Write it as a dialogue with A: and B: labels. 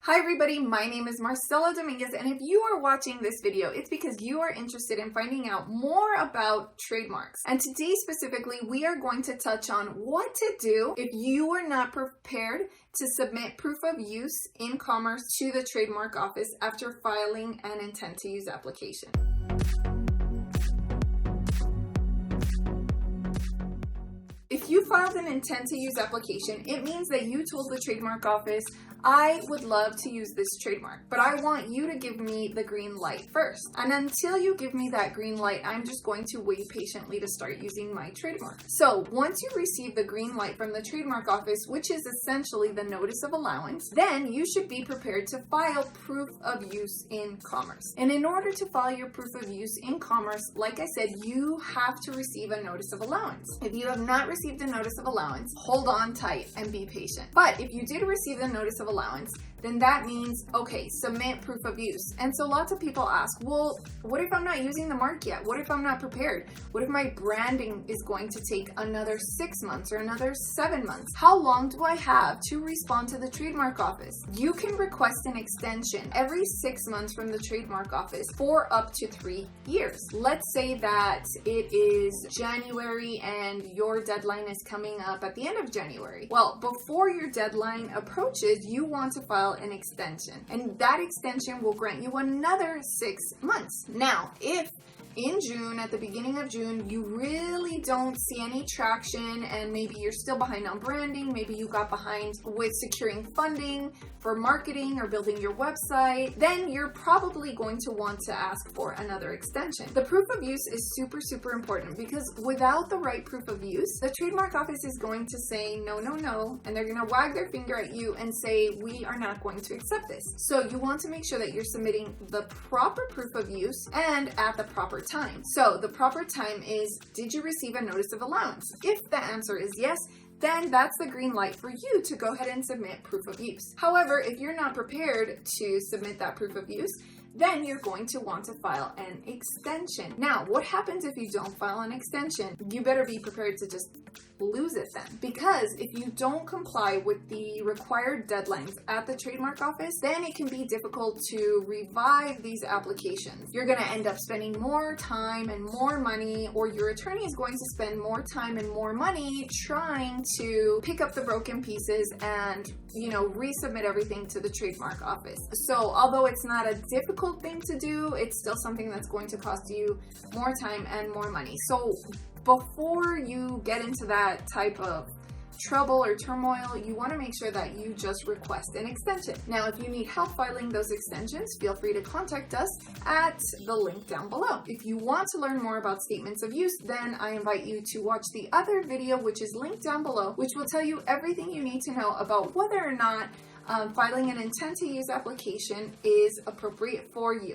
A: Hi everybody, my name is Marcella Dominguez, and if you are watching this video, it's because you are interested in finding out more about trademarks. And today specifically, we are going to touch on what to do if you are not prepared to submit proof of use in commerce to the trademark office after filing an intent to use application. If you filed an intent to use application, it means that you told the trademark office, I would love to use this trademark, but I want you to give me the green light first. And until you give me that green light, I'm just going to wait patiently to start using my trademark. So once you receive the green light from the trademark office, which is essentially the notice of allowance, then you should be prepared to file proof of use in commerce. And in order to file your proof of use in commerce, like I said, you have to receive a notice of allowance. If you have not received a notice of allowance, hold on tight and be patient. But if you did receive the notice of allowance, then that means, okay, submit proof of use. And so lots of people ask, well, what if I'm not using the mark yet? What if I'm not prepared? What if my branding is going to take another 6 months or another 7 months? How long do I have to respond to the trademark office? You can request an extension every 6 months from the trademark office for up to 3 years. Let's say that it is January and your deadline is coming up at the end of January. Well, before your deadline approaches, you want to file an extension, and that extension will grant you another 6 months. Now, if in June, at the beginning of June, you really don't see any traction and maybe you're still behind on branding, maybe you got behind with securing funding for marketing or building your website, then you're probably going to want to ask for another extension. The proof of use is super important because without the right proof of use, the trademark office is going to say no, and they're going to wag their finger at you and say, we are not going to accept this. So you want to make sure that you're submitting the proper proof of use and at the proper time. So the proper time is, did you receive a notice of allowance? If the answer is yes, then that's the green light for you to go ahead and submit proof of use. However, if you're not prepared to submit that proof of use, then you're going to want to file an extension. Now, what happens if you don't file an extension? You better be prepared to just lose it then. Because if you don't comply with the required deadlines at the trademark office, then it can be difficult to revive these applications. You're going to end up spending more time and more money, or your attorney is going to spend more time and more money trying to pick up the broken pieces and, resubmit everything to the trademark office. So although it's not a difficult thing to do, it's still something that's going to cost you more time and more money. So before you get into that type of trouble or turmoil, you want to make sure that you just request an extension. Now, if you need help filing those extensions, feel free to contact us at the link down below. If you want to learn more about statements of use, then I invite you to watch the other video, which is linked down below, which will tell you everything you need to know about whether or not filing an intent to use application is appropriate for you.